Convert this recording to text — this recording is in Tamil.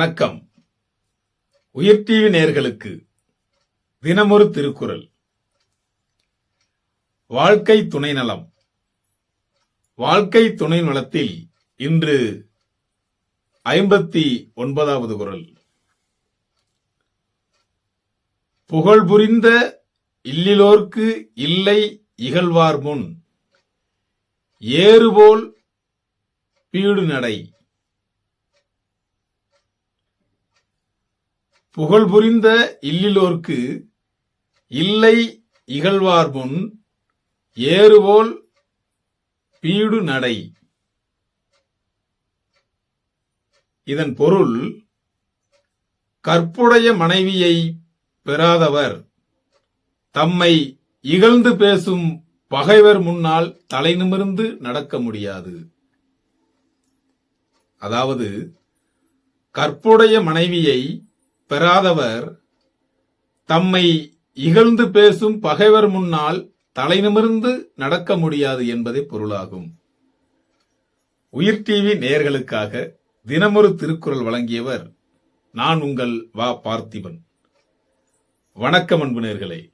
வணக்கம். உயிர் டிவி நேயர்களுக்கு தினமொரு திருக்குறள். வாழ்க்கை துணை நலம். வாழ்க்கை துணை நலத்தில் இன்று 59வது குறள். புகழ் புரிந்த இல்லிலோர்க்கு இல்லை இகழ்வார் முன் ஏறுபோல் பீடு நடை. புகழ் புரிந்த இல்லிலோர்க்கு இல்லை இகழ்வார் முன் ஏறுபோல் பீடு நடை. இதன் பொருள், கற்புடைய மனைவியை பெறாதவர் தம்மை இகழ்ந்து பேசும் பகைவர் முன்னால் தலை நிமிர்ந்து நடக்க முடியாது. அதாவது, கற்புடைய மனைவியை பெறாதவர் தம்மை இகழ்ந்து பேசும் பகைவர் முன்னால் தலை நிமிர்ந்து நடக்க முடியாது என்பதே பொருளாகும். உயிர் டிவி நேயர்களுக்காக தினமொரு திருக்குறள் வழங்கியவர் நான் உங்கள் வா பார்த்திபன். வணக்கம் அன்பு நேயர்களே.